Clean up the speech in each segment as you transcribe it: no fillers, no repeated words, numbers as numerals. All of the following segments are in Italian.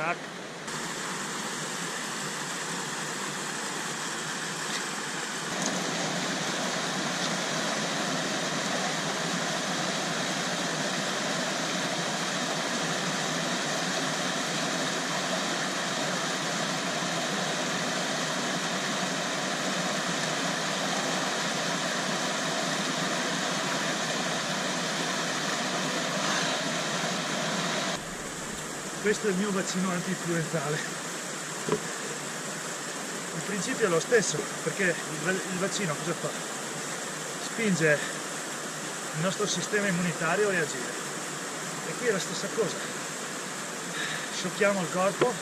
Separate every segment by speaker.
Speaker 1: tac. Questo è il mio bacino anti-influenzale. Il principio è lo stesso, perché il vaccino cosa fa? Spinge il nostro sistema immunitario a reagire. E qui è la stessa cosa. Sciocchiamo il corpo,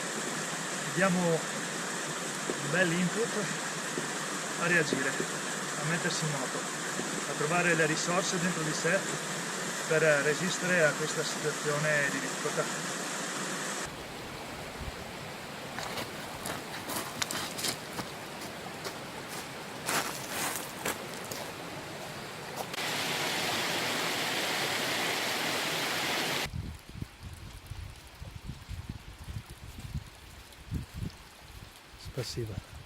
Speaker 1: diamo un bel input a reagire, a mettersi in moto, a trovare le risorse dentro di sé per resistere a questa situazione di difficoltà. Спасибо.